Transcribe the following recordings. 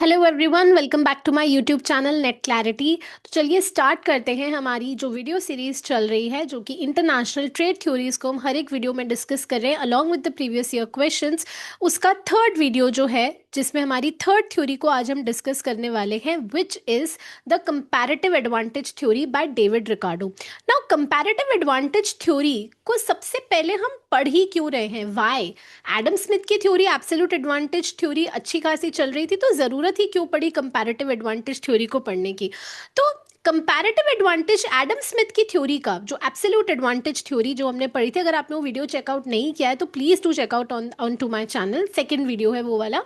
Hello everyone, welcome back to my YouTube channel net clarity. तो चलिए start करते हैं हमारी जो वीडियो सीरीज चल रही है, जो कि इंटरनेशनल ट्रेड थ्योरीज को हम हर एक वीडियो में डिस्कस कर रहे हैं along with the previous year questions. उसका थर्ड वीडियो जो है, जिसमें हमारी थर्ड थ्योरी को आज हम डिस्कस करने वाले हैं, which is the comparative advantage theory by David Ricardo. Now comparative advantage theory को सबसे पहले हम पढ़ ही क्यों रहे हैं, वाई? एडम स्मिथ की थ्योरी एब्सोल्यूट एडवांटेज थ्योरी अच्छी खासी चल रही थी, तो जरूरत ही क्यों पड़ी कंपैरेटिव एडवांटेज थ्योरी को पढ़ने की। तो कंपैरेटिव एडवांटेज एडम स्मिथ की थ्योरी का जो एब्सोल्यूट एडवांटेज थ्योरी जो हमने पढ़ी थी, अगर आपने वो वीडियो चेकआउट नहीं किया है तो please to checkout on to my channel. Second video है वो वाला।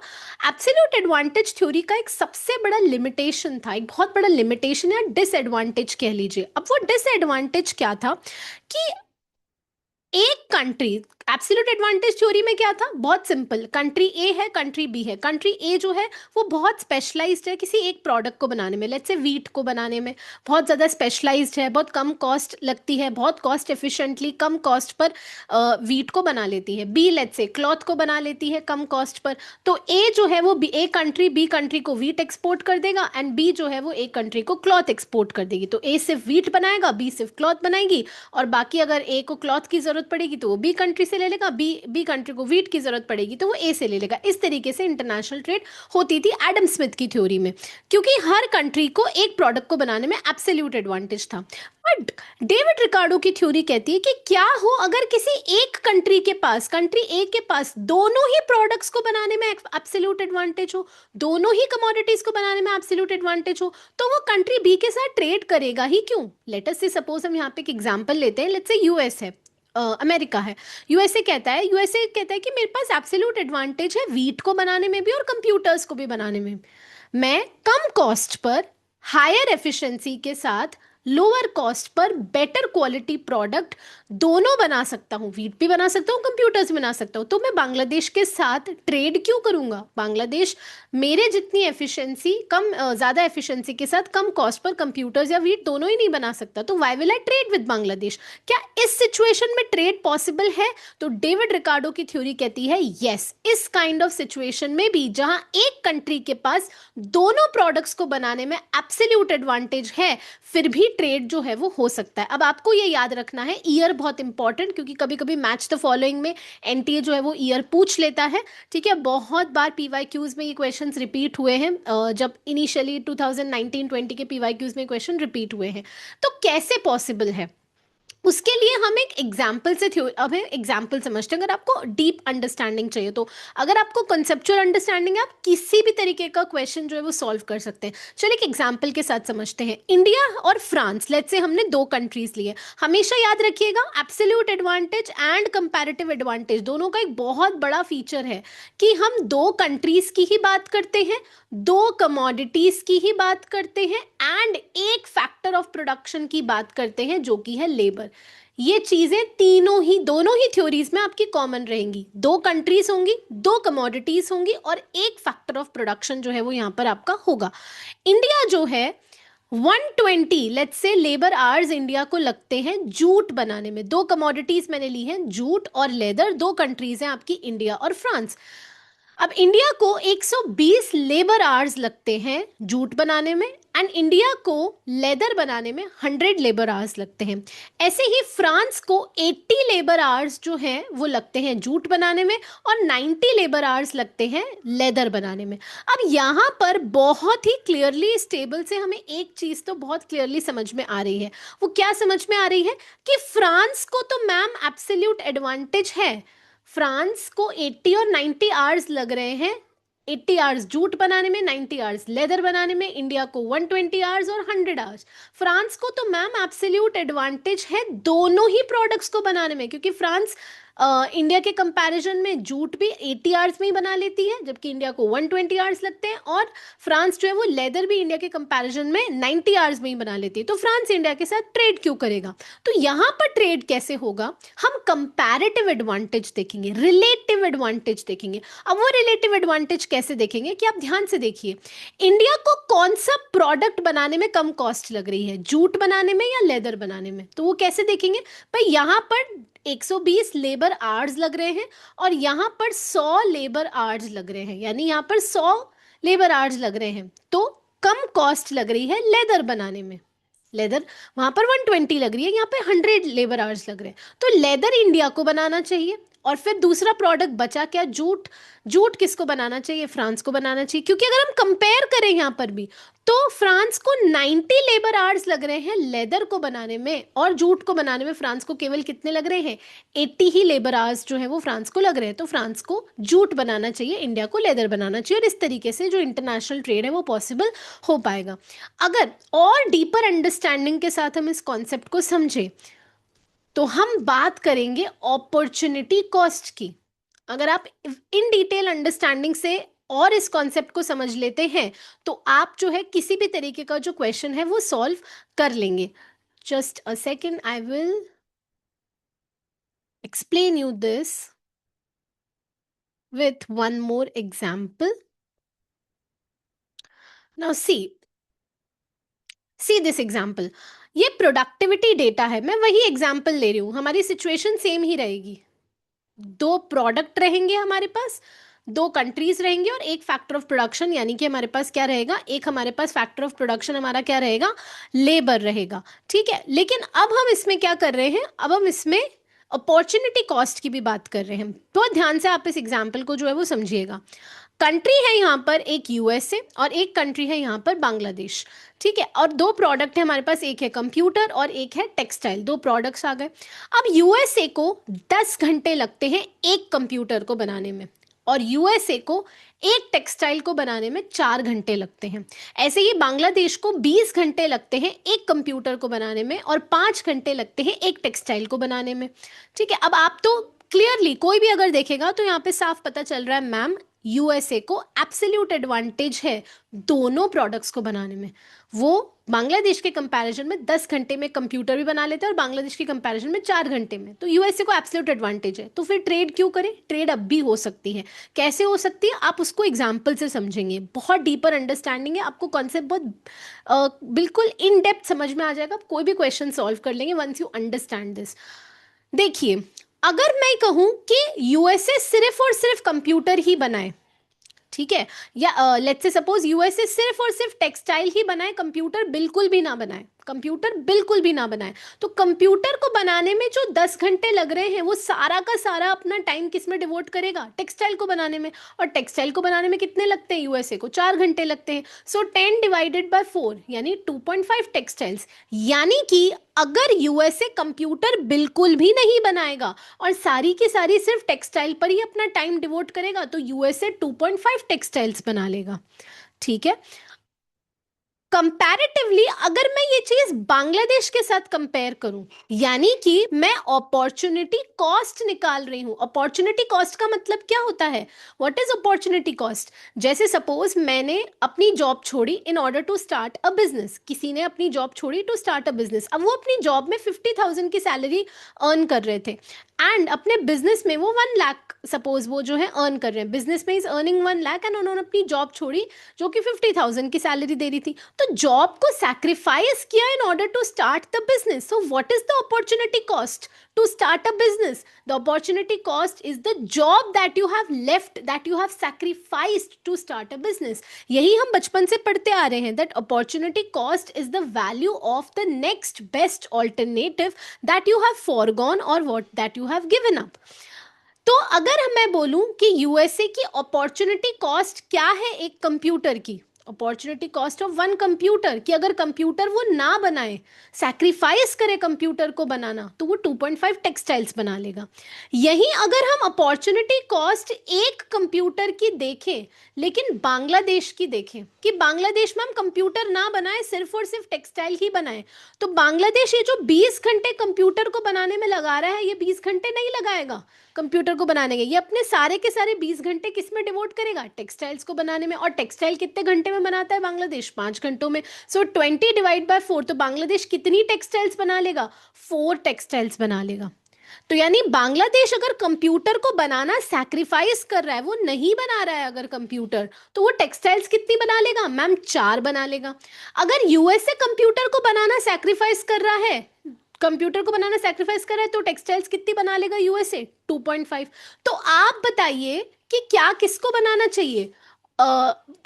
एब्सोल्यूट एडवांटेज थ्योरी का एक सबसे बड़ा लिमिटेशन था, एक बहुत बड़ा लिमिटेशन या डिसएडवांटेज कह लीजिए। अब वो डिसएडवांटेज क्या था कि एक कंट्री, एब्सोल्यूट एडवांटेज थ्योरी में क्या था, बहुत सिंपल, कंट्री ए है, कंट्री बी है। कंट्री ए जो है वो बहुत स्पेशलाइज्ड है किसी एक प्रोडक्ट को बनाने में, लेट्स से वीट को बनाने में बहुत ज़्यादा स्पेशलाइज्ड है, बहुत कम कॉस्ट लगती है, बहुत कॉस्ट एफिशिएंटली कम कॉस्ट पर वीट को बना लेती है। बी लेट्स से क्लॉथ को बना लेती है कम कॉस्ट पर। तो ए जो है वो ए कंट्री बी कंट्री को वीट एक्सपोर्ट कर देगा, एंड बी जो है वो ए कंट्री को क्लॉथ एक्सपोर्ट कर देगी। तो ए सिर्फ वीट बनाएगा, बी सिर्फ क्लॉथ बनाएगी, और बाकी अगर ए को क्लॉथ की जरूरत पड़ेगी तो वो बी कंट्री से ले लेगा, बी कंट्री को वीट की जरूरत पड़ेगी तो वो ए से ले लेगा। इस तरीके से इंटरनेशनल ट्रेड होती थी एडम स्मिथ की थ्योरी में, क्योंकि हर कंट्री को एक प्रोडक्ट को बनाने में एब्सोल्यूट एडवांटेज था। बट डेविड रिकार्डो की थ्योरी कहती है कि क्या हो अगर किसी एक कंट्री के पास, कंट्री ए के पास दोनों ही प्रोडक्ट्स को बनाने में एब्सोल्यूट एडवांटेज हो, दोनों ही कमोडिटीज को बनाने में एब्सोल्यूट एडवांटेज हो, तो वो कंट्री बी के साथ ट्रेड करेगा ही क्यों? लेट अस से सपोज हम यहाँ पे एक एग्जांपल लेते हैं, लेट्स से यूएस है, अमेरिका है। यूएसए कहता है कि मेरे पास एब्सोल्यूट एडवांटेज है वीट को बनाने में भी और कंप्यूटर्स को भी बनाने में। मैं कम कॉस्ट पर हायर एफिशिएंसी के साथ lower cost per better quality product दोनों बना सकता हूँ, वीट भी बना सकता हूँ, कंप्यूटर्स भी बना सकता हूँ। तो मैं बांग्लादेश के साथ ट्रेड क्यों करूंगा? बांग्लादेश मेरे जितनी एफिशिएंसी कम ज़्यादा एफिशिएंसी के साथ कम कॉस्ट पर कंप्यूटर्स या वीट दोनों ही नहीं बना सकता, तो why will I trade with Bangladesh? क्या इस सिचुएशन में ट्रेड पॉसिबल है? तो डेविड रिकार्डो की थ्योरी कहती है यस, इस काइंड ऑफ सिचुएशन में भी जहां एक कंट्री के पास दोनों प्रोडक्ट्स को बनाने में एब्सोल्यूट एडवांटेज है, फिर भी ट्रेड जो है वो हो सकता है। अब आपको ये याद रखना है, ईयर बहुत इंपॉर्टेंट, क्योंकि कभी कभी मैच द फॉलोइंग में एनटीए जो है वो ईयर पूछ लेता है। ठीक है, बहुत बार पीवाईक्यूज में ये क्वेश्चंस रिपीट हुए हैं, जब इनिशियली 2019-20 के पीवाईक्यूज में क्वेश्चन रिपीट हुए हैं। तो कैसे पॉसिबल है, उसके लिए हम एक एग्जाम्पल से थ्योरी, अब एग्जाम्पल समझते हैं। अगर आपको डीप अंडरस्टैंडिंग चाहिए, तो अगर आपको कंसेप्चुअल अंडरस्टैंडिंग है, आप किसी भी तरीके का क्वेश्चन जो है वो सॉल्व कर सकते हैं। चलिए एक एग्जाम्पल के साथ समझते हैं। इंडिया और फ्रांस, लेट्स से हमने दो कंट्रीज लिए। हमेशा याद रखिएगा, absolute advantage and comparative advantage दोनों का एक बहुत बड़ा फीचर है कि हम दो कंट्रीज की ही बात करते हैं, दो कमोडिटीज की ही बात करते हैं, एंड एक फैक्टर ऑफ प्रोडक्शन की बात करते हैं जो कि है लेबर। ये चीजें तीनों ही, दोनों ही थ्योरीज में आपकी कॉमन रहेंगी। दो कंट्रीज होंगी, दो कमोडिटीज होंगी, और एक फैक्टर ऑफ प्रोडक्शन जो है वो यहां पर आपका होगा। इंडिया जो है 120 let's say labour hours India को लगते हैं जूट बनाने में। दो कमोडिटीज मैंने ली हैं, जूट और लेदर, दो कंट्रीज हैं आपकी, इंडिया और फ्रांस। अब इंडिया को 120 लेबर आवर्स लगते हैं जूट बनाने में, एंड इंडिया को लेदर बनाने में 100 लेबर आवर्स लगते हैं। ऐसे ही फ्रांस को 80 लेबर आवर्स जो हैं वो लगते हैं जूट बनाने में, और 90 लेबर आवर्स लगते हैं लेदर बनाने में। अब यहाँ पर बहुत ही क्लियरली इस टेबल से हमें एक चीज़ तो बहुत क्लियरली समझ में आ रही है। वो क्या समझ में आ रही है कि फ्रांस को तो मैम एब्सोल्यूट एडवांटेज है, फ्रांस को 80 और 90 आवर्स लग रहे हैं, 80 आवर्स जूट बनाने में, 90 आवर्स लेदर बनाने में। इंडिया को 120 आवर्स और 100 आवर्स। फ्रांस को तो मैम एब्सोल्यूट एडवांटेज है दोनों ही प्रोडक्ट्स को बनाने में, क्योंकि फ्रांस इंडिया के कंपैरिजन में जूट भी 80 आवर्स में ही बना लेती है, जबकि इंडिया को 120 आवर्स लगते हैं, और फ्रांस जो है वो लेदर भी इंडिया के कंपैरिजन में 90 आवर्स में ही बना लेती है। तो फ्रांस इंडिया के साथ ट्रेड क्यों करेगा? तो यहाँ पर ट्रेड कैसे होगा? हम कंपैरेटिव एडवांटेज देखेंगे, रिलेटिव एडवांटेज देखेंगे। अब वो रिलेटिव एडवांटेज कैसे देखेंगे कि आप ध्यान से देखिए, इंडिया को कौन सा प्रोडक्ट बनाने में कम कॉस्ट लग रही है, जूट बनाने में या लेदर बनाने में? तो वो कैसे देखेंगे भाई? यहाँ पर 120 लेबर आवर्स लग रहे हैं और यहाँ पर 100 लेबर आवर्स लग रहे हैं, यानी यहाँ पर 100 लेबर आवर्स लग रहे हैं, तो कम कॉस्ट लग रही है लेदर बनाने में। लेदर वहां पर 120 लग रही है, यहाँ पे 100 लेबर आवर्स लग रहे हैं, तो लेदर इंडिया को बनाना चाहिए। और फिर दूसरा प्रोडक्ट बचा क्या, जूट। जूट किसको बनाना चाहिए, फ्रांस को बनाना चाहिए, क्योंकि अगर हम कंपेयर करें यहाँ पर भी, तो फ्रांस को 90 लेबर आवर्स लग रहे हैं लेदर को बनाने में, और जूट को बनाने में फ्रांस को केवल कितने लग रहे हैं, 80 ही लेबर आवर्स जो है वो फ्रांस को लग रहे हैं। तो फ्रांस को जूट बनाना चाहिए, इंडिया को लेदर बनाना चाहिए, और इस तरीके से जो इंटरनेशनल ट्रेड है वो पॉसिबल हो पाएगा। अगर और डीपर अंडरस्टैंडिंग के साथ हम इस कॉन्सेप्ट को समझें, तो हम बात करेंगे अपॉर्चुनिटी कॉस्ट की। अगर आप इन डिटेल अंडरस्टैंडिंग से और इस कॉन्सेप्ट को समझ लेते हैं, तो आप जो है किसी भी तरीके का जो क्वेश्चन है वो सॉल्व कर लेंगे। Just a second, I will explain you this with one more example. Now see this example. ये प्रोडक्टिविटी डेटा है, मैं वही एग्जाम्पल ले रही हूँ, हमारी सिचुएशन सेम ही रहेगी। दो प्रोडक्ट रहेंगे हमारे पास, दो कंट्रीज रहेंगे, और एक फैक्टर ऑफ प्रोडक्शन, यानी कि हमारे पास क्या रहेगा, एक हमारे पास फैक्टर ऑफ प्रोडक्शन हमारा क्या रहेगा, लेबर रहेगा। ठीक है, लेकिन अब हम इसमें क्या कर रहे हैं, अब हम इसमें अपॉर्चुनिटी कॉस्ट की भी बात कर रहे हैं। बहुत ध्यान से आप इस एग्जाम्पल को जो है वो समझिएगा। कंट्री है यहाँ पर एक यूएसए, और एक कंट्री है यहाँ पर बांग्लादेश। ठीक है, और दो प्रोडक्ट है हमारे पास, एक है कंप्यूटर और एक है टेक्सटाइल, दो प्रोडक्ट्स आ गए। अब यूएसए को 10 घंटे लगते हैं एक कंप्यूटर को बनाने में, और यूएसए को एक टेक्सटाइल को बनाने में 4 घंटे लगते हैं। ऐसे ही बांग्लादेश को 20 घंटे लगते हैं एक कंप्यूटर को बनाने में, और 5 घंटे लगते हैं एक टेक्सटाइल को बनाने में। ठीक है, अब आप तो क्लियरली कोई भी अगर देखेगा तो यहाँ पे साफ पता चल रहा है मैम, यूएसए को एब्सोल्यूट एडवांटेज है दोनों प्रोडक्ट्स को बनाने में। वो बांग्लादेश के कंपैरिजन में 10 घंटे में कंप्यूटर भी बना लेते हैं, और बांग्लादेश के कंपैरिजन में 4 घंटे में। तो यूएसए को एब्सोल्यूट एडवांटेज है, तो फिर ट्रेड क्यों करें, ट्रेड अब भी हो सकती है। कैसे हो सकती है, आप उसको एग्जाम्पल से समझेंगे, बहुत डीपर अंडरस्टैंडिंग है, आपको कॉन्सेप्ट बहुत बिल्कुल इन डेप्थ समझ में आ जाएगा, आप कोई भी क्वेश्चन सॉल्व कर लेंगे वंस यू अंडरस्टैंड दिस। देखिए, अगर मैं कहूं कि यूएसए सिर्फ और सिर्फ कंप्यूटर ही बनाए, ठीक है, या लेट्स से सपोज यूएसए सिर्फ और सिर्फ टेक्सटाइल ही बनाए, कंप्यूटर बिल्कुल भी ना बनाए, कंप्यूटर बिल्कुल भी ना बनाए, तो कंप्यूटर को बनाने में जो 10 घंटे लग रहे हैं वो सारा का सारा अपना टाइम किस में डिवोट करेगा, टेक्सटाइल को बनाने में। और टेक्सटाइल को बनाने में कितने लगते हैं, यूएसए को 4 घंटे लगते हैं। सो 10 डिवाइडेड बाय 4 यानी 2.5 टेक्सटाइल्स। यानी कि अगर यूएसए कंप्यूटर बिल्कुल भी नहीं बनाएगा और सारी की सारी सिर्फ टेक्सटाइल पर ही अपना टाइम डिवोट करेगा, तो यूएसए 2.5 टेक्सटाइल्स बना लेगा। ठीक है, कंपैरेटिवली अगर मैं ये चीज बांग्लादेश के साथ कंपेयर करूं, यानी कि मैं अपॉर्चुनिटी कॉस्ट निकाल रही हूं। अपॉर्चुनिटी कॉस्ट का मतलब क्या होता है, व्हाट इज अपॉर्चुनिटी कॉस्ट। जैसे सपोज मैंने अपनी जॉब छोड़ी in order to start a business, किसी ने अपनी जॉब छोड़ी टू स्टार्ट अ बिजनेस। अब वो अपनी जॉब में 50,000 की सैलरी अर्न कर रहे थे, एंड अपने बिजनेस में वो 1 लाख सपोज वो जो है अर्न कर रहे हैं, बिजनेस में इज अर्निंग 1 लाख, एंड उन्होंने अपनी जॉब छोड़ी जो कि 50,000 की सैलरी दे रही थी, तो जॉब को सैक्रिफाइस किया in order to start the business. So what is the opportunity cost to start a business, the opportunity cost is the job that you have left, that you have sacrificed to start a business. यही हम बचपन से पढ़ते आ रहे हैं, that opportunity cost is the value of the next best alternative that you have forgone और what that you have given up. तो अगर मैं बोलूं कि यूएसए की अपॉर्चुनिटी कॉस्ट क्या है एक कंप्यूटर की, अपॉर्चुनिटी कॉस्ट ऑफ 1 कंप्यूटर, कि अगर कंप्यूटर वो ना बनाए, सैक्रिफाइस करे कंप्यूटर को बनाना, तो वो 2.5 टेक्सटाइल्स बना लेगा। यही अगर हम अपॉर्चुनिटी कॉस्ट एक कंप्यूटर की देखें, लेकिन बांग्लादेश की देखें, कि बांग्लादेश में हम कंप्यूटर ना बनाए, सिर्फ और सिर्फ टेक्सटाइल ही बनाए, तो बांग्लादेश ये जो 20 घंटे कंप्यूटर को बनाने में लगा रहा है, ये 20 घंटे नहीं लगाएगा कंप्यूटर को बनाने के, ये अपने सारे के सारे 20 घंटे किस में डिवोट करेगा, टेक्सटाइल्स को बनाने में। और टेक्सटाइल कितने घंटे में बनाता है बांग्लादेश, 5 घंटों में। सो 20 डिवाइड बाय 4, तो बांग्लादेश कितनी टेक्सटाइल्स बना लेगा, 4 टेक्सटाइल्स बना लेगा। तो यानी बांग्लादेश अगर कंप्यूटर को बनाना सैक्रिफाइस कर रहा है, वो नहीं बना रहा है अगर कंप्यूटर, तो वो टेक्सटाइल्स कितनी बना लेगा मैम, 4 बना लेगा। अगर यूएसए कंप्यूटर को बनाना सैक्रिफाइस कर रहा है, कंप्यूटर को बनाना सैक्रिफाइस कर रहा है, तो टेक्सटाइल्स कितनी बना लेगा यूएसए, 2.5। तो आप बताइए कि क्या किसको बनाना चाहिए,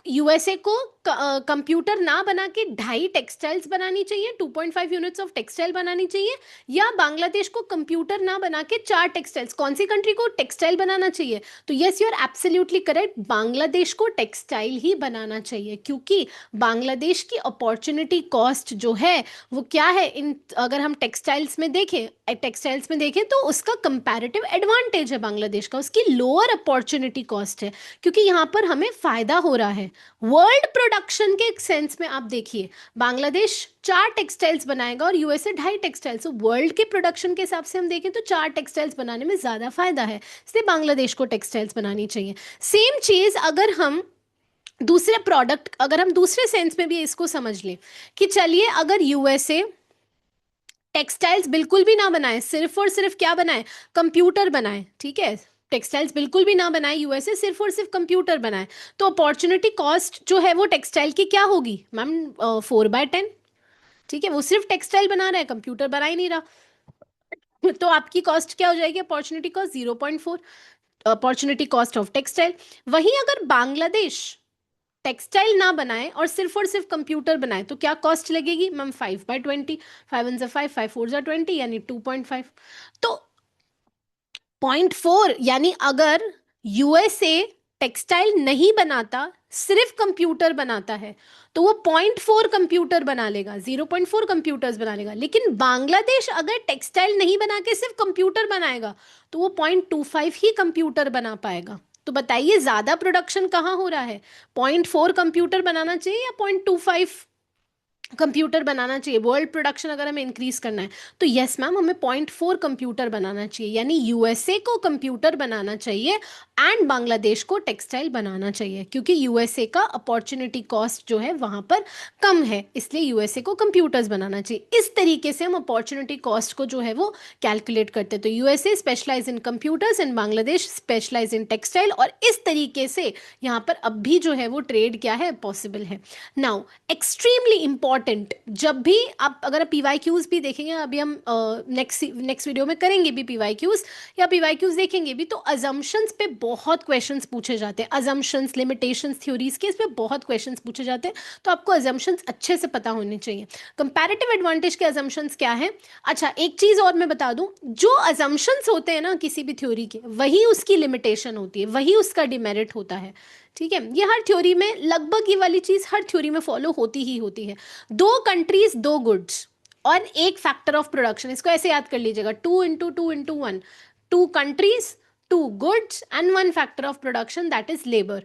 यूएसए को कंप्यूटर ना बना के 2.5 टेक्सटाइल्स बनानी चाहिए, 2.5 यूनिट्स ऑफ टेक्सटाइल बनानी चाहिए, या बांग्लादेश को कंप्यूटर ना बना के 4 टेक्सटाइल्स, कौन सी कंट्री को टेक्सटाइल बनाना चाहिए? तो yes, you are absolutely correct, Bangladesh को टेक्सटाइल ही बनाना चाहिए, क्योंकि बांग्लादेश की अपॉर्चुनिटी कॉस्ट जो है वो क्या है, इन अगर हम टेक्सटाइल्स में देखें तो उसका कंपैरेटिव एडवांटेज है बांग्लादेश का, उसकी लोअर अपॉर्चुनिटी कॉस्ट है, क्योंकि यहाँ पर हमें फायदा हो रहा है। वर्ल्ड प्रोडक्शन के सेंस में आप देखिए, बांग्लादेश 4 टेक्सटाइल्स बनाएगा और यूएसए 2.5 टेक्सटाइल्स, वर्ल्ड के प्रोडक्शन के हिसाब से हम देखें तो 4 टेक्सटाइल्स बनाने में ज्यादा फायदा है, इसलिए बांग्लादेश को टेक्सटाइल्स बनानी चाहिए। सेम चीज अगर हम दूसरे प्रोडक्ट, अगर हम दूसरे सेंस में भी इसको समझ लें कि चलिए अगर यूएसए टेक्सटाइल्स बिल्कुल भी ना बनाए, सिर्फ और सिर्फ क्या बनाए, कंप्यूटर बनाए, ठीक है, टेक्सटाइल्स बिल्कुल भी ना बनाए यूएसए, सिर्फ और सिर्फ कंप्यूटर बनाए, तो अपॉर्चुनिटी कॉस्ट जो है वो टेक्सटाइल की क्या होगी मैम, 4/10, ठीक है, वो सिर्फ टेक्सटाइल बना रहा है, कंप्यूटर बना ही नहीं रहा, तो आपकी कॉस्ट क्या हो जाएगी, opportunity cost 0.4, opportunity cost of textile. वहीं अगर बांग्लादेश टेक्सटाइल ना बनाए और सिर्फ कंप्यूटर बनाए तो क्या कॉस्ट लगेगी मैम, 5/20, 5 1 5, 5 4 20, यानी 2.5। तो 0.4, यानी अगर यूएसए टेक्सटाइल नहीं बनाता, सिर्फ कंप्यूटर बनाता है, तो वो 0.4 कंप्यूटर बना लेगा, 0.4 कंप्यूटर्स बना लेगा। लेकिन बांग्लादेश अगर टेक्सटाइल नहीं बना के सिर्फ कंप्यूटर बनाएगा तो वो 0.25 ही कंप्यूटर बना पाएगा। तो बताइए ज्यादा प्रोडक्शन कहाँ हो रहा है, 0.4 कंप्यूटर बनाना चाहिए या 0.25 कंप्यूटर बनाना चाहिए? वर्ल्ड प्रोडक्शन अगर हमें इंक्रीज करना है तो यस मैम, हमें 0.4 कंप्यूटर बनाना चाहिए, यानी यूएसए को कंप्यूटर बनाना चाहिए एंड बांग्लादेश को टेक्सटाइल बनाना चाहिए, क्योंकि यूएसए का अपॉर्चुनिटी कॉस्ट जो है वहां पर कम है, इसलिए यूएसए को कंप्यूटर्स बनाना चाहिए। इस तरीके से हम अपॉर्चुनिटी कॉस्ट को जो है वो कैलकुलेट करते हैं। तो USA specialize in computers and Bangladesh specialize in textile, और इस तरीके से यहाँ पर अब भी जो है वो ट्रेड क्या है, पॉसिबल है। नाउ एक्सट्रीमली इंपॉर्टेंट, जब भी आप अगर आप पीवाईक्यूज भी देखेंगे, अभी हम नेक्स्ट वीडियो में करेंगे भी पीवाईक्यूज, या पीवाईक्यूज देखेंगे भी, तो अजम्पशंस पे बहुत क्वेश्चंस पूछे जाते हैं, अजम्पशंस, लिमिटेशंस, थ्योरीज के इस पे बहुत क्वेश्चंस पूछे जाते हैं, तो आपको अजम्पशंस अच्छे से पता होने चाहिए। कंपैरेटिव एडवांटेज के अजम्पशंस क्या है? अच्छा, एक चीज और मैं बता दूं, जो अजम्पशंस होते हैं ना किसी भी थ्योरी के, वही उसकी लिमिटेशन होती है, वही उसका डिमेरिट होता है, ठीक है। ये हर थ्योरी में लगभग, ये वाली चीज हर थ्योरी में फॉलो होती ही होती है। 2 कंट्रीज 2 गुड्स और एक फैक्टर ऑफ प्रोडक्शन, इसको ऐसे याद कर लीजिएगा, 2 × 2 × 1, 2 countries, 2 goods and 1 factor of production, that is labour.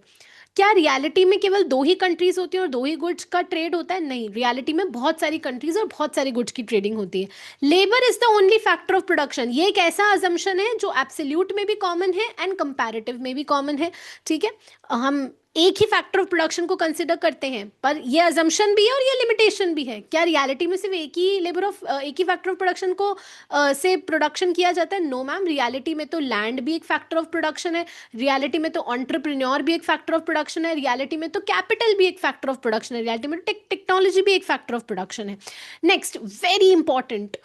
क्या रियलिटी में केवल 2 ही कंट्रीज होती हैं और 2 ही गुड्स का ट्रेड होता है? नहीं, रियलिटी में बहुत सारी कंट्रीज और बहुत सारी गुड्स की ट्रेडिंग होती है। Labour is the only factor of production, ये एक ऐसा अजम्पशन है जो एब्सोल्यूट में भी कॉमन है एंड कंपैरेटिव में भी कॉमन है, ठीक है। हम एक ही फैक्टर ऑफ प्रोडक्शन को कंसिडर करते हैं, पर ये अजम्पशन भी है और ये लिमिटेशन भी है। क्या रियलिटी में सिर्फ एक ही फैक्टर ऑफ प्रोडक्शन को से प्रोडक्शन किया जाता है? नो मैम, रियलिटी में तो लैंड भी एक फैक्टर ऑफ प्रोडक्शन है, रियलिटी में तो एंटरप्रेन्योर भी एक फैक्टर ऑफ प्रोडक्शन है, रियलिटी में तो कैपिटल भी एक फैक्टर ऑफ प्रोडक्शन है, रियलिटी में टेक्नोलॉजी भी एक फैक्टर ऑफ प्रोडक्शन है। Next, very important,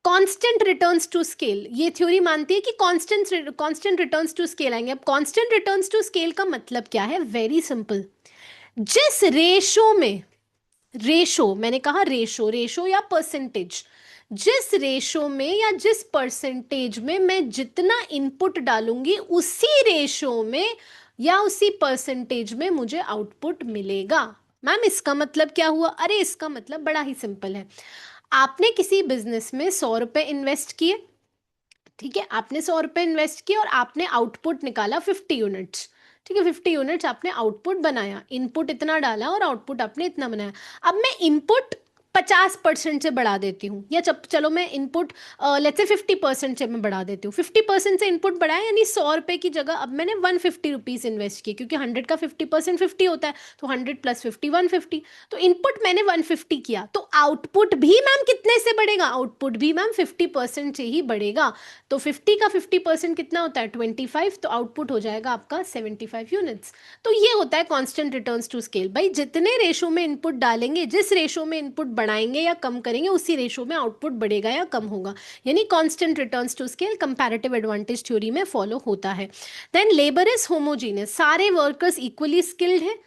constant returns to scale. ये थ्योरी मानती है कि कांस्टेंट रिटर्न्स टू स्केल आएंगे। अब कांस्टेंट रिटर्न्स टू स्केल का मतलब क्या है? वेरी सिंपल, जिस रेशो में, रेशो मैंने कहा, रेशो या परसेंटेज, जिस रेशो में या जिस परसेंटेज में मैं जितना इनपुट डालूंगी उसी रेशो में या उसी परसेंटेज में मुझे आउटपुट मिलेगा। मैम इसका मतलब क्या हुआ? अरे इसका मतलब बड़ा ही सिंपल है। आपने किसी बिजनेस में 100 रुपए इन्वेस्ट किए, ठीक है, आपने 100 रुपए इन्वेस्ट किए और आपने आउटपुट निकाला 50 यूनिट्स, ठीक है, 50 यूनिट्स आपने आउटपुट बनाया, इनपुट इतना डाला और आउटपुट आपने इतना बनाया। अब मैं इनपुट 50% से बढ़ा देती हूँ, या चलो मैं इनपुट लेट्स से 50% से मैं बढ़ा देती हूँ, 50% से इनपुट बढ़ाया, यानी 100 रुपए की जगह अब मैंने 150 रुपीज इन्वेस्ट किए, क्योंकि 100 का 50% 50 होता है, तो 100 + 50 150, तो इनपुट मैंने 150 किया, तो आउटपुट भी मैम कितने से बढ़ेगा? आउटपुट भी मैम 50% से ही बढ़ेगा। तो 50 का 50% कितना होता है? 25, तो आउटपुट हो जाएगा आपका 75 यूनिट्स। तो ये होता है कांस्टेंट रिटर्न्स टू स्केल। भाई जितने रेशो में इनपुट डालेंगे, जिस रेशो में इनपुट बढ़ाएंगे या कम करेंगे उसी रेशो में आउटपुट बढ़ेगा या कम होगा, यानी constant returns to scale comparative advantage theory में फॉलो होता है। देन लेबर इज होमोजीनियस, सारे वर्कर्स इक्वली स्किल्ड हैं,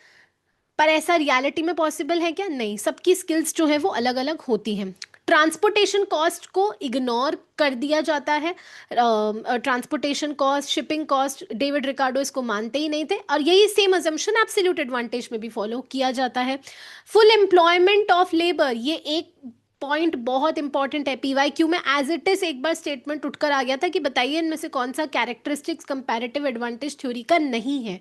पर ऐसा रियलिटी में पॉसिबल है क्या? नहीं, सबकी स्किल्स जो है वो अलग अलग होती हैं। ट्रांसपोर्टेशन कॉस्ट को इग्नोर कर दिया जाता है, transportation cost, shipping cost, David Ricardo इसको मानते ही नहीं थे, और यही सेम अजम्पशन एब्सोल्यूट एडवांटेज में भी फॉलो किया जाता है। फुल एम्प्लॉयमेंट ऑफ लेबर, ये एक पॉइंट बहुत इंपॉर्टेंट है, पीवाईक्यू में एज इट इज एक बार स्टेटमेंट उठकर आ गया था कि बताइए इनमें से कौन सा कैरेक्टरिस्टिक्स कंपैरेटिव एडवांटेज थ्योरी का नहीं है।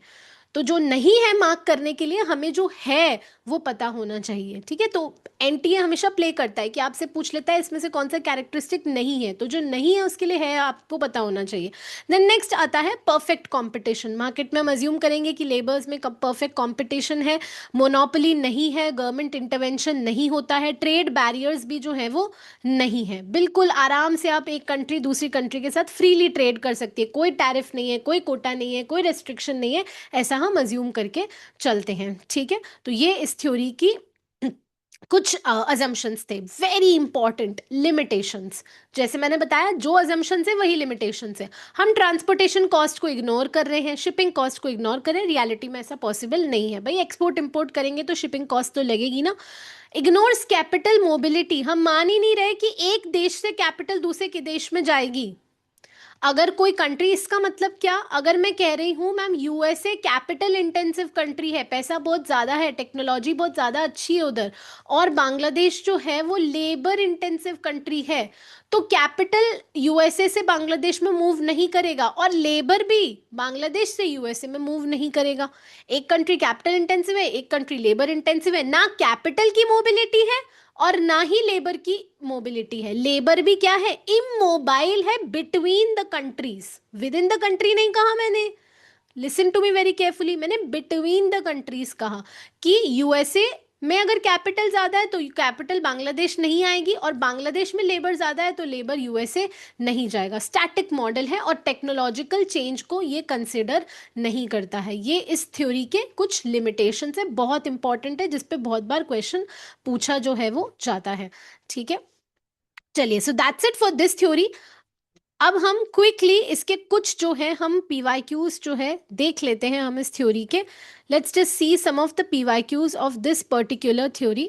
तो जो नहीं है मार्क करने के लिए हमें जो है वो पता होना चाहिए, ठीक है। तो एनटीए हमेशा प्ले करता है कि आपसे पूछ लेता है इसमें से कौन सा कैरेक्टरिस्टिक नहीं है, तो जो नहीं है उसके लिए है आपको पता होना चाहिए। देन नेक्स्ट आता है परफेक्ट कंपटीशन। मार्केट में हम अज्यूम करेंगे कि लेबर्स में परफेक्ट कंपटीशन है, मोनोपोली नहीं है, गवर्नमेंट इंटरवेंशन नहीं होता है, ट्रेड बैरियर्स भी जो है वो नहीं है, बिल्कुल आराम से आप एक कंट्री दूसरी कंट्री के साथ फ्रीली ट्रेड कर सकती है, कोई टैरिफ नहीं है, कोई कोटा नहीं है, कोई रेस्ट्रिक्शन नहीं है, ऐसा हम अज्यूम करके चलते हैं, ठीक है। तो ये इस थ्योरी की कुछ अजम्पशंस थे। वेरी इंपॉर्टेंट लिमिटेशंस, जैसे मैंने बताया जो अजम्पशंस है वही लिमिटेशंस है। हम ट्रांसपोर्टेशन कॉस्ट को इग्नोर कर रहे हैं, शिपिंग कॉस्ट को इग्नोर करें, रियलिटी में ऐसा पॉसिबल नहीं है। भाई एक्सपोर्ट इंपोर्ट करेंगे तो शिपिंग कॉस्ट तो लगेगी ना। इग्नोर्स कैपिटल मोबिलिटी, हम मान ही नहीं रहे कि एक देश से कैपिटल दूसरे के देश में जाएगी। अगर कोई कंट्री, इसका मतलब क्या, अगर मैं कह रही हूँ ma'am USA capital intensive country है, पैसा बहुत ज़्यादा है, टेक्नोलॉजी बहुत ज़्यादा अच्छी है उधर, और बांग्लादेश जो है वो लेबर इंटेंसिव कंट्री है, तो कैपिटल यूएसए से बांग्लादेश में मूव नहीं करेगा और लेबर भी बांग्लादेश से यूएसए में मूव नहीं करेगा। एक कंट्री कैपिटल इंटेंसिव है, एक कंट्री लेबर इंटेंसिव है, ना कैपिटल की मोबिलिटी है और ना ही लेबर की मोबिलिटी है। लेबर भी क्या है, इमोबाइल है between the countries, within the country नहीं कहा मैंने, listen to me very carefully, मैंने बिटवीन द कंट्रीज कहा कि यूएसए में अगर कैपिटल ज्यादा है तो कैपिटल बांग्लादेश नहीं आएगी, और बांग्लादेश में लेबर ज्यादा है तो लेबर यूएसए नहीं जाएगा। स्टैटिक मॉडल है और टेक्नोलॉजिकल चेंज को ये कंसिडर नहीं करता है। ये इस थ्योरी के कुछ लिमिटेशंस है, बहुत इंपॉर्टेंट है, जिसपे बहुत बार क्वेश्चन पूछा जो है वो जाता है, ठीक है। चलिए, so that's it for this theory. अब हम क्विकली इसके कुछ जो है हम पीवाईक्यूज जो है देख लेते हैं हम इस थ्योरी के। Let's just see some of the PYQs of this particular theory.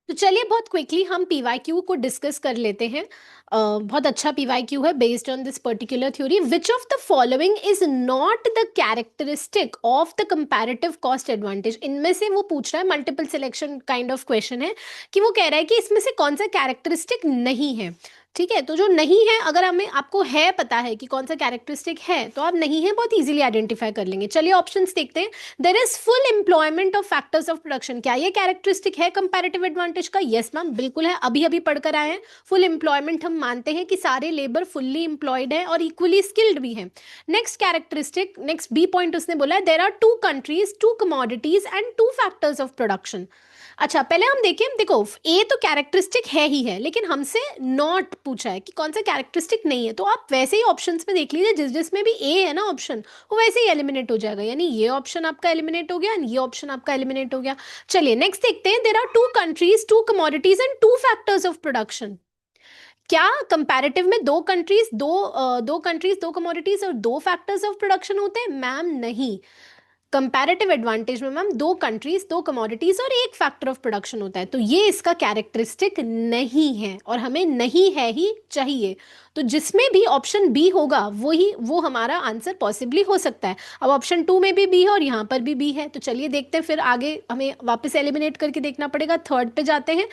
तो चलिए बहुत क्विकली हम पीवाईक्यू को डिस्कस कर लेते हैं। बहुत अच्छा पीवाईक्यू है based on this particular theory. Which of the following is not the characteristic of the comparative cost advantage, इनमें से वो पूछ रहा है, multiple selection kind of question है कि वो कह रहा है कि इसमें से कौन सा कैरेक्टरिस्टिक नहीं है, ठीक है। तो जो नहीं है, अगर हमें आपको है पता है कि कौन सा कैरेक्टरिस्टिक है तो आप नहीं है बहुत इजीली आइडेंटिफाई कर लेंगे। चलिए ऑप्शंस देखते हैं। There is full employment of factors of production, क्या ये कैरेक्टरिस्टिक है कंपैरेटिव एडवांटेज का? यस मैम, बिल्कुल है, अभी अभी पढ़कर आए हैं। फुल एम्प्लॉयमेंट हम मानते हैं कि सारे लेबर फुल्ली एम्प्लॉयड है और इक्वली स्किल्ड भी है। Next characteristic, next B point उसने बोला है, there are two countries, two commodities and two factors of production. अच्छा पहले हम देखें, देखो ए तो कैरेक्टरिस्टिक है ही है, लेकिन हमसे नॉट पूछा है कि कौन सा कैरेक्टरिस्टिक नहीं है, तो आप वैसे ही ऑप्शंस में देख लीजिए, जिस जिसमें भी ए है ना ऑप्शन, वो वैसे ही एलिमिनेट हो जाएगा, यानी ये ऑप्शन आपका एलिमिनेट हो गया, ये ऑप्शन आपका एलिमिनेट हो गया। चलिए नेक्स्ट देखते हैं। There are two countries, two commodities and two factors of production. क्या कंपैरेटिव में दो कंट्रीज, दो कमोडिटीज और दो फैक्टर्स ऑफ प्रोडक्शन होते हैं? मैम नहीं, कंपैरेटिव एडवांटेज में मैम दो कंट्रीज, दो कमोडिटीज और एक फैक्टर ऑफ प्रोडक्शन होता है, तो ये इसका कैरेक्टरिस्टिक नहीं है और हमें नहीं है ही चाहिए। तो जिसमें भी ऑप्शन बी होगा वो हमारा आंसर पॉसिबली हो सकता है। अब ऑप्शन 2 में भी बी है और यहाँ पर भी बी है, तो चलिए देखते हैं, फिर आगे हमें वापस एलिमिनेट करके देखना पड़ेगा। थर्ड पे जाते हैं।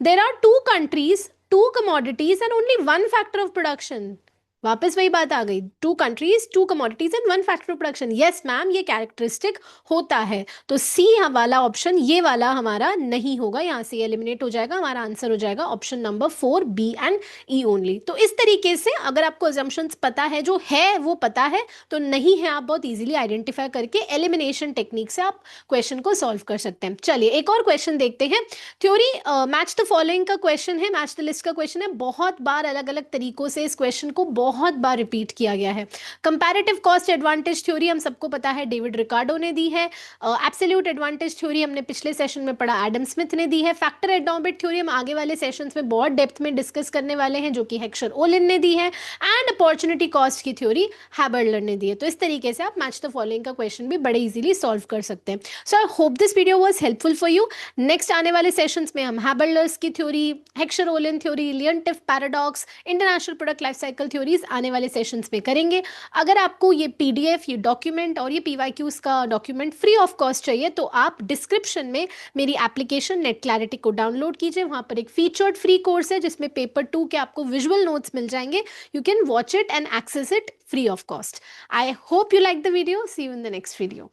There are two countries, two commodities and only one factor of production. वापस वही बात आ गई, two countries, two commodities and one factor of production. Yes ma'am, ये कैरेक्टरिस्टिक होता है, तो सी वाला ऑप्शन, ये वाला हमारा नहीं होगा, यहाँ से एलिमिनेट हो जाएगा, हमारा आंसर हो जाएगा option number 4 B and E only. तो इस तरीके से अगर आपको अजम्पशंस पता है, जो है वो पता है, तो नहीं है आप बहुत इजीली आइडेंटिफाई करके एलिमिनेशन टेक्निक से आप क्वेश्चन को सॉल्व कर सकते हैं। चलिए एक और क्वेश्चन देखते हैं। थ्योरी मैच द फॉलोइंग का क्वेश्चन है, मैच द लिस्ट का क्वेश्चन है। बहुत बार अलग अलग तरीकों से इस क्वेश्चन को बहुत बार रिपीट किया गया है। कंपैरेटिव कॉस्ट एडवांटेज थ्योरी हम सबको पता है डेविड रिकार्डो ने दी है। एब्सोल्यूट एडवांटेज थ्योरी हमने पिछले सेशन में पढ़ा, एडम स्मिथ ने दी है। फैक्टर एडोनोबिट थ्योरी हम आगे वाले सेशंस में बहुत डेप्थ में डिस्कस करने वाले हैं, जो कि हेक्सर ओलिन ने दी है। एंड अपॉर्चुनिटी कॉस्ट की थ्योरी हैबर्लर ने दी है। तो इस तरीके से आप मैच द फॉलोइंग का क्वेश्चन भी बड़े इजीली सॉल्व कर सकते हैं। So I hope this video was helpful for you. Next आने वाले सेशंस में हम हैबर्लर्स की theory, Heckscher Ohlin theory, Leontief paradox, international product life cycle theories आने वाले सेशंस में करेंगे। अगर आपको ये पीडीएफ, ये डॉक्यूमेंट और ये पीवाईक्यूज का डॉक्यूमेंट फ्री ऑफ कॉस्ट चाहिए तो आप डिस्क्रिप्शन में मेरी एप्लीकेशन नेट क्लैरिटी को डाउनलोड कीजिए। वहां पर एक फीचर्ड फ्री कोर्स है जिसमें पेपर 2 के आपको विजुअल नोट्स मिल जाएंगे। You can watch it and access it free of cost. I hope you like the video. See you in the next video.